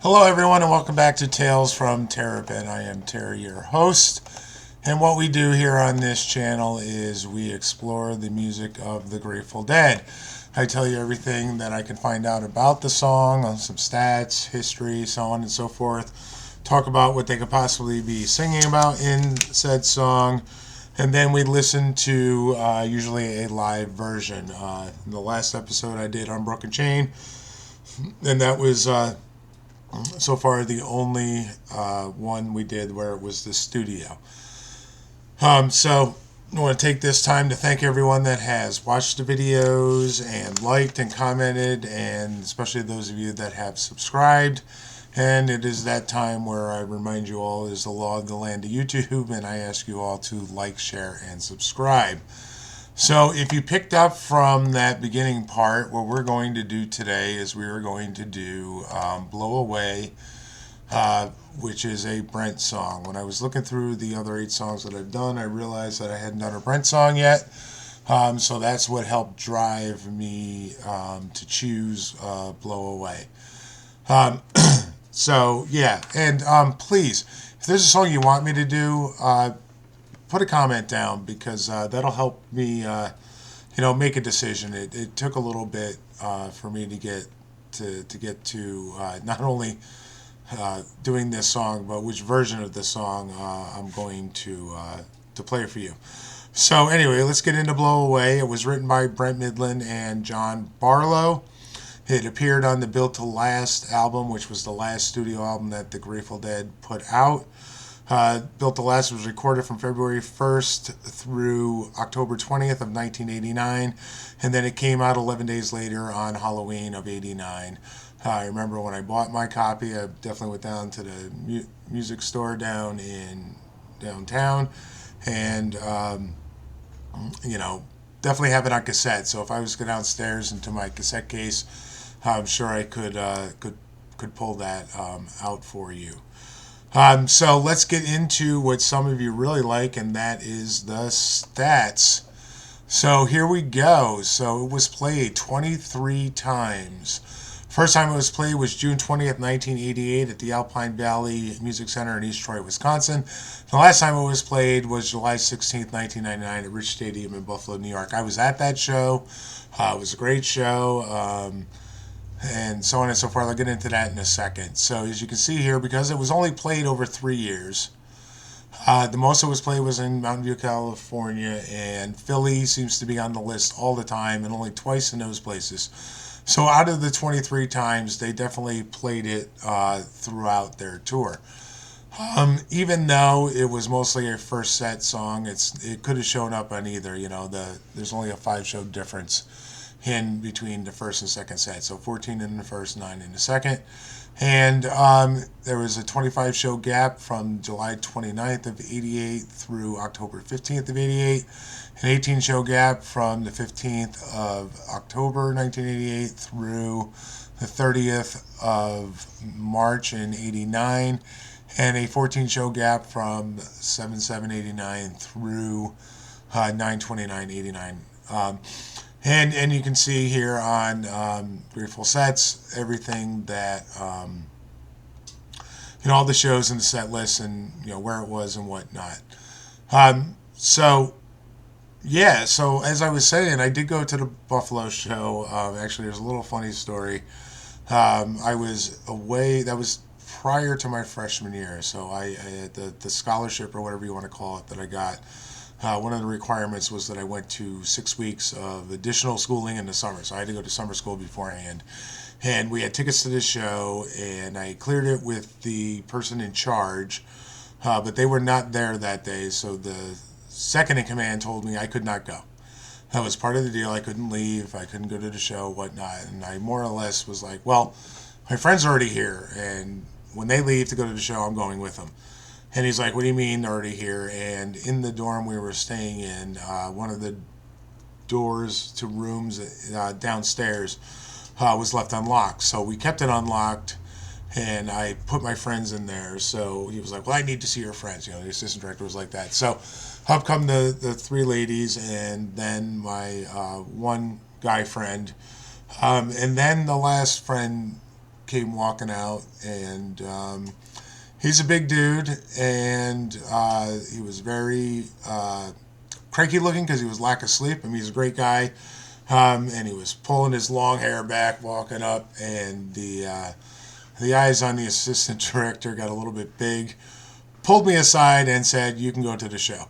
Hello, everyone, and welcome back to Tales from Terrapin. I am Terry, your host, and what we do here on this channel is we explore the music of the Grateful Dead. I tell you everything that I can find out about the song, on some stats, history, so on and so forth. Talk about what they could possibly be singing about in said song, and then we listen to usually a live version. In the last episode I did on Broken Chain, and that was so far the only one we did where it was the studio. So I want to take this time to thank everyone that has watched the videos and liked and commented, and especially those of you that have subscribed. And it is that time where I remind you all, is the law of the land of YouTube, and I ask you all to like, share, and subscribe. So if you picked up from that beginning part, what we're going to do today is we are going to do Blow Away, which is a Brent song. When I was looking through the other 8 songs that I've done, I realized that I hadn't done a Brent song yet. So that's what helped drive me to choose Blow Away. So yeah, and please, if there's a song you want me to do, put a comment down, because that'll help me, make a decision. It took a little bit for me to get to not only doing this song, but which version of the song I'm going to play for you. So anyway, let's get into Blow Away. It was written by Brent Midland and John Barlow. It appeared on the Built to Last album, which was the last studio album that the Grateful Dead put out. Built to Last was recorded from February 1st through October 20th of 1989, and then it came out 11 days later on Halloween of 89. I remember when I bought my copy, I definitely went down to the music store down in downtown, and definitely have it on cassette. So if I was to go downstairs into my cassette case, I'm sure I could pull that out for you. So let's get into what some of you really like, and that is the stats. So here we go. So it was played 23 times. First time it was played was June 20th, 1988 at the Alpine Valley Music Center in East Troy, Wisconsin. The last time it was played was July 16th, 1999 at Rich Stadium in Buffalo, New York. I was at that show. It was a great show. And so on and so forth. I'll get into that in a second. So as you can see here, because it was only played over 3 years, the most it was played was in Mountain View, California, and Philly seems to be on the list all the time, and only twice in those places. So out of the 23 times, they definitely played it throughout their tour. Even though it was mostly a first set song, it could have shown up on either. There's only a 5-show difference in between the first and second set. So 14 in the first, 9 in the second. And there was a 25-show gap from July 29th of 88 through October 15th of 88. An 18-show gap from the 15th of October 1988 through the 30th of March in 89. And a 14-show gap from 7/7/89 through 9/29/89. And you can see here on Grateful Sets everything that all the shows in the set list, and where it was and whatnot. So as I was saying, I did go to the Buffalo show. Actually, there's a little funny story. I was away. That was prior to my freshman year. So I had the scholarship, or whatever you want to call it, that I got. One of the requirements was that I went to 6 weeks of additional schooling in the summer. So I had to go to summer school beforehand. And we had tickets to this show, and I cleared it with the person in charge. But they were not there that day, so the second in command told me I could not go. That was part of the deal. I couldn't leave. I couldn't go to the show, whatnot. And I more or less was like, well, my friends are already here, and when they leave to go to the show, I'm going with them. And he's like, what do you mean they're already here? And in the dorm we were staying in, one of the doors to rooms downstairs was left unlocked. So we kept it unlocked, and I put my friends in there. So he was like, well, I need to see your friends. The assistant director was like that. So up come the 3 ladies, and then my one guy friend. And then the last friend came walking out, and he's a big dude, and he was very cranky looking because he was lack of sleep. I mean, he's a great guy, and he was pulling his long hair back, walking up, and the eyes on the assistant director got a little bit big, pulled me aside, and said, "You can go to the show."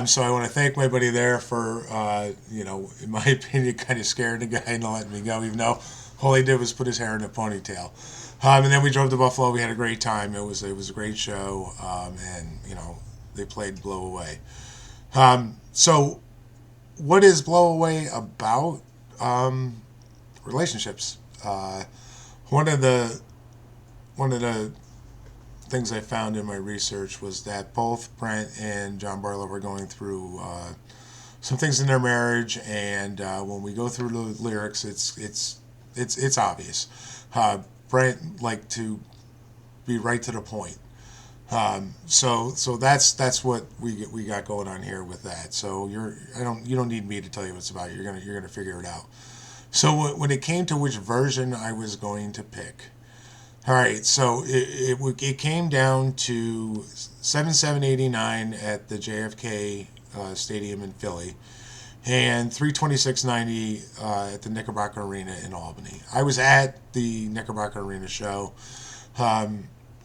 So I want to thank my buddy there for, in my opinion, kind of scaring the guy and letting me go, even though all he did was put his hair in a ponytail. And then we drove to Buffalo. We had a great time. It was a great show, and they played Blow Away. So, what is Blow Away about? Relationships. One of the things I found in my research was that both Brent and John Barlow were going through some things in their marriage, and when we go through the lyrics, it's obvious. Brent liked to be right to the point. So that's what we got going on here with that. So you don't need me to tell you what it's about. You're gonna figure it out. So when it came to which version I was going to pick, all right. So it came down to 7/7/89 at the JFK Stadium in Philly, and 3/26/90 at the Knickerbocker Arena in Albany. I was at the Knickerbocker Arena show.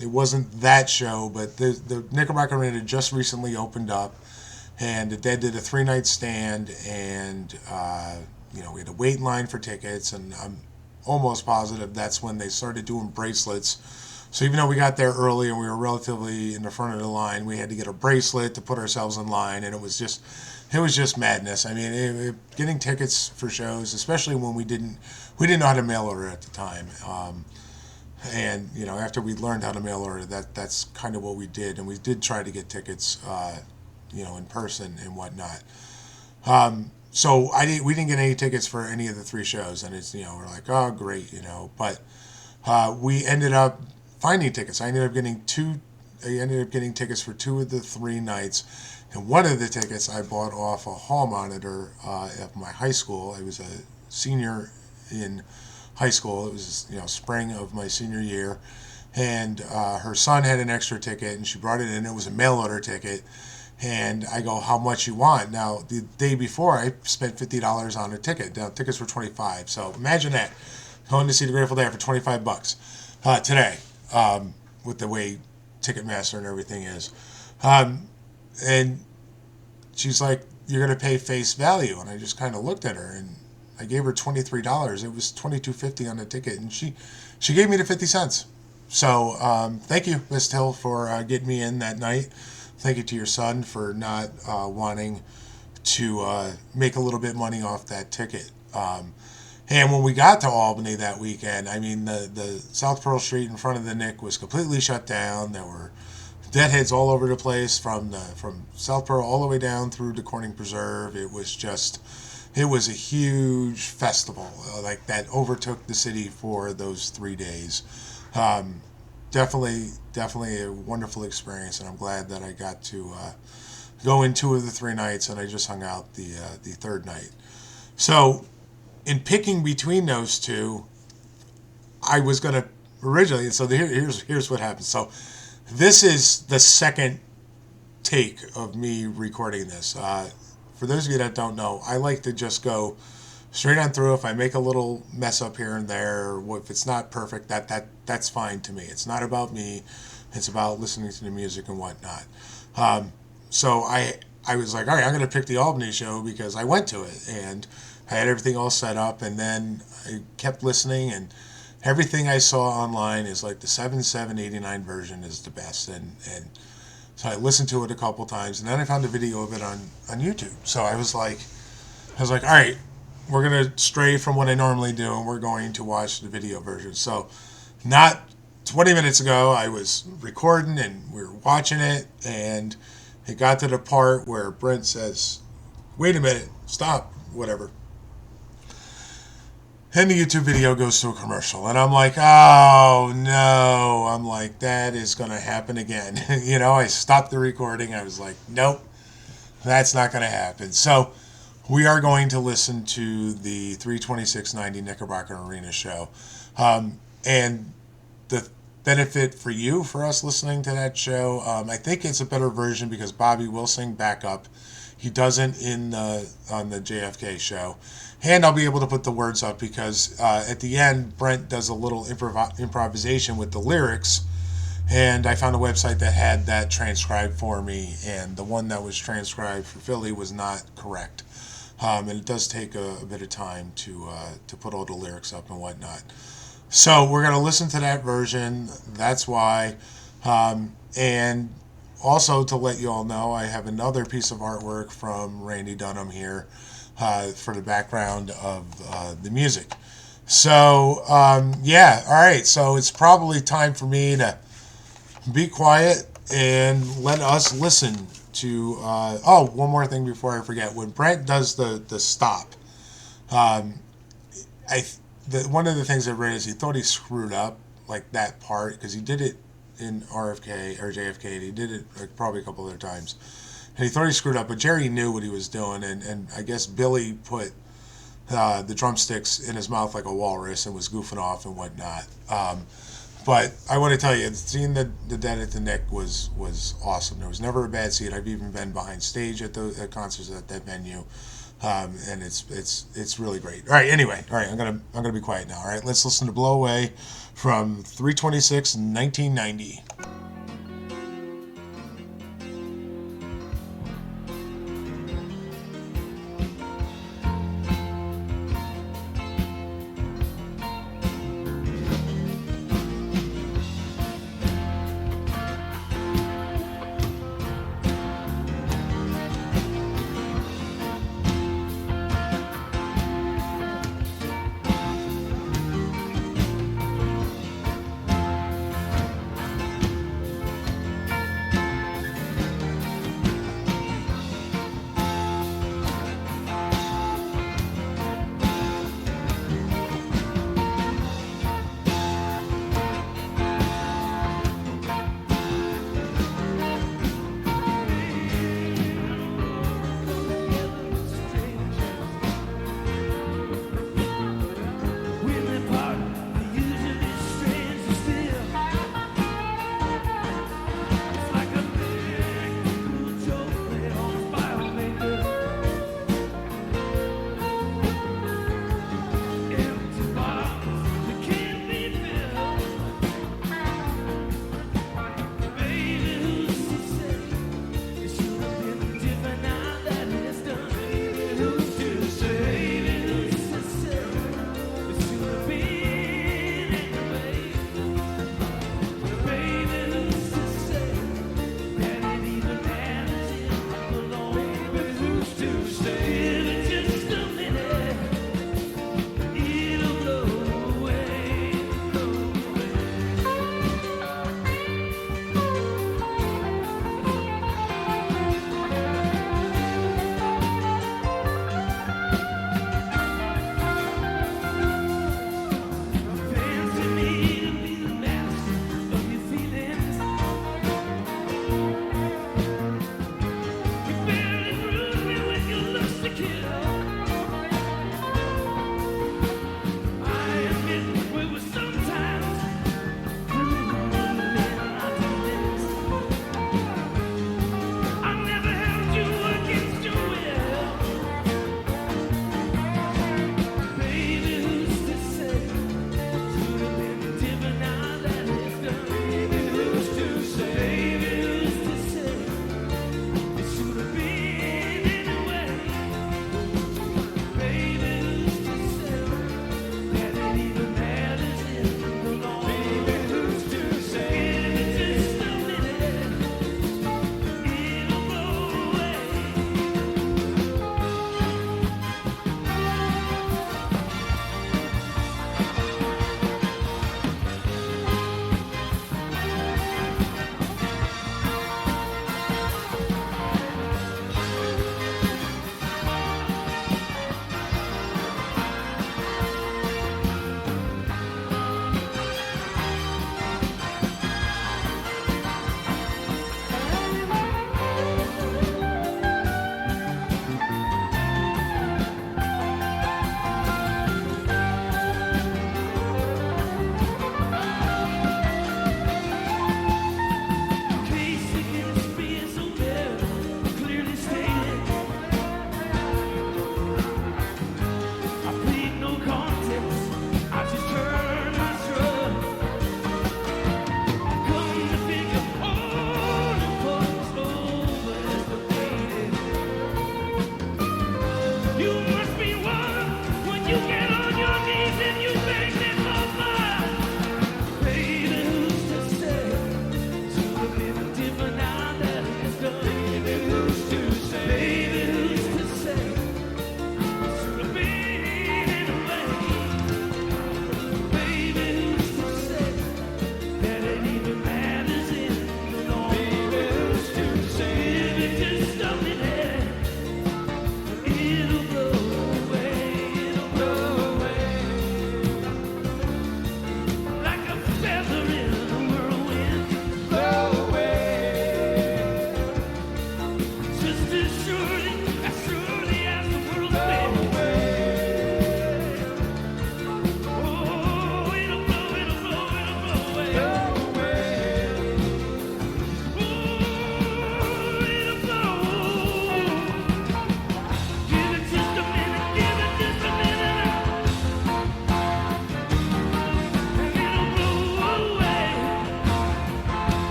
It wasn't that show, but the Knickerbocker Arena just recently opened up, and the Dead did a 3-night stand, and we had a wait line for tickets, and I'm almost positive that's when they started doing bracelets. So even though we got there early and we were relatively in the front of the line, we had to get a bracelet to put ourselves in line, and it was just madness. I mean, getting tickets for shows, especially when we didn't know how to mail order at the time. And after we learned how to mail order, that's kind of what we did, and we did try to get tickets, in person and whatnot. So we didn't get any tickets for any of the 3 shows, and it's we're like, oh great, but we ended up finding tickets. I ended up getting tickets for 2 of the 3 nights, and one of the tickets I bought off a hall monitor at my high school. I was a senior in high school. It was spring of my senior year, and her son had an extra ticket, and she brought it in. It was a mail order ticket. And I go, how much you want? Now, the day before, I spent $50 on a ticket. Now, tickets were $25. So imagine that, going to see the Grateful Dead for $25 today, with the way Ticketmaster and everything is. And she's like, you're going to pay face value. And I just kind of looked at her, and I gave her $23. It was $22.50 on the ticket, and she gave me the 50 cents. So thank you, Miss Till, for getting me in that night. Thank you to your son for not wanting to make a little bit money off that ticket. And when we got to Albany that weekend, I mean, the South Pearl Street in front of the Nick was completely shut down. There were deadheads all over the place from South Pearl all the way down through to Corning Preserve. It was a huge festival like that overtook the city for those 3 days. Definitely a wonderful experience, and I'm glad that I got to go in 2 of the 3 nights, and I just hung out the 3rd night. So, in picking between those 2, I was going to originally. So here's what happened. So, this is the second take of me recording this. For those of you that don't know, I like to just go straight on through. If I make a little mess up here and there, or if it's not perfect, that's fine to me. It's not about me. It's about listening to the music and whatnot. So I was like, all right, I'm going to pick the Albany show because I went to it and I had everything all set up, and then I kept listening, and everything I saw online is like the 7/7/89 version is the best, and so I listened to it a couple times, and then I found a video of it on YouTube. So I was like, all right, we're going to stray from what I normally do, and we're going to watch the video version. So not 20 minutes ago, I was recording, and we were watching it, and it got to the part where Brent says, wait a minute, stop, whatever. And the YouTube video goes to a commercial, and I'm like, oh no, I'm like, that is going to happen again. I stopped the recording. I was like, nope, that's not going to happen. So we are going to listen to the 3/26/90 Knickerbocker Arena show. And the benefit for you, for us listening to that show, I think it's a better version because Bobby will sing backup. He doesn't on the JFK show. And I'll be able to put the words up because at the end, Brent does a little improvisation with the lyrics. And I found a website that had that transcribed for me, and the one that was transcribed for Philly was not correct. And it does take a bit of time to put all the lyrics up and whatnot. So we're going to listen to that version. That's why. And also to let you all know, I have another piece of artwork from Randy Dunham here for the background of the music. So, yeah, all right. So it's probably time for me to be quiet and let us listen to. One more thing before I forget. When Brent does the stop, one of the things I read is he thought he screwed up like that part because he did it in RFK or JFK. And he did it like probably a couple other times, and he thought he screwed up. But Jerry knew what he was doing, and I guess Billy put the drumsticks in his mouth like a walrus and was goofing off and whatnot. But I want to tell you, seeing the Dead at the Nick was awesome. There was never a bad seat. I've even been behind stage at concerts at that venue, and it's really great. All right, anyway, all right, I'm gonna be quiet now. All right, let's listen to "Blow Away" from 3/26, 1990.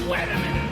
Wait a minute.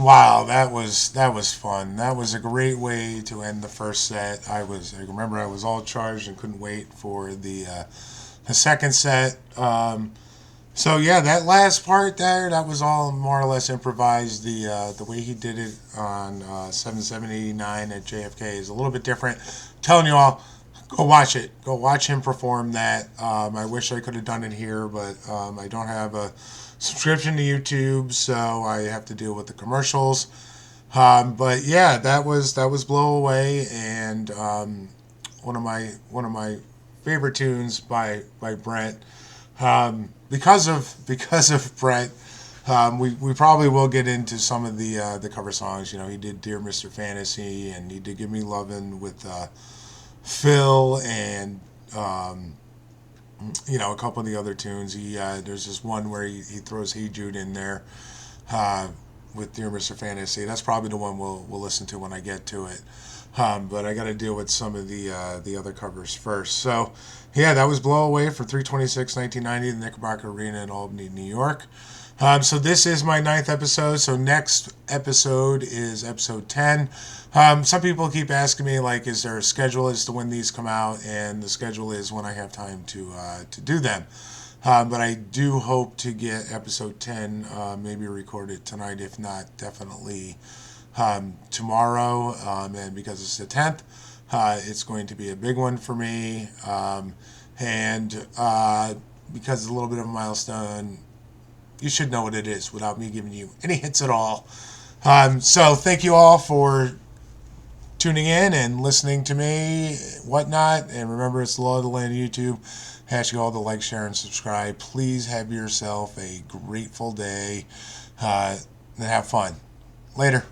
Wow, that was fun. That was a great way to end the first set. I remember I was all charged and couldn't wait for the second set. So yeah, that last part there, that was all more or less improvised. The way he did it on 7789 at JFK is a little bit different. I'm telling you all, go watch it. Go watch him perform that. I wish I could have done it here, but I don't have a subscription to YouTube, so I have to deal with the commercials. But yeah, that was Blow Away, and one of my favorite tunes by Brent. Because of Brent, we probably will get into some of the cover songs. You know, he did Dear Mr. Fantasy, and he did Give Me Lovin' with Phil, and a couple of the other tunes. There's this one where he throws Hey Jude in there uh, with Dear Mr. Fantasy. That's probably the one we'll listen to when I get to it. But I got to deal with some of the other covers first. So, yeah, that was Blow Away for 3/26/1990, the Knickerbocker Arena in Albany, New York. So this is my ninth episode. So next episode is episode 10. Some people keep asking me, like, is there a schedule as to when these come out? And the schedule is when I have time to do them. But I do hope to get episode 10 maybe recorded tonight. If not, definitely tomorrow. And because it's the 10th, it's going to be a big one for me. And because it's a little bit of a milestone, you should know what it is without me giving you any hints at all. So thank you all for tuning in and listening to me, whatnot. And remember, it's the law of the land of YouTube. Ask you all to like, share, and subscribe. Please have yourself a grateful day and have fun. Later.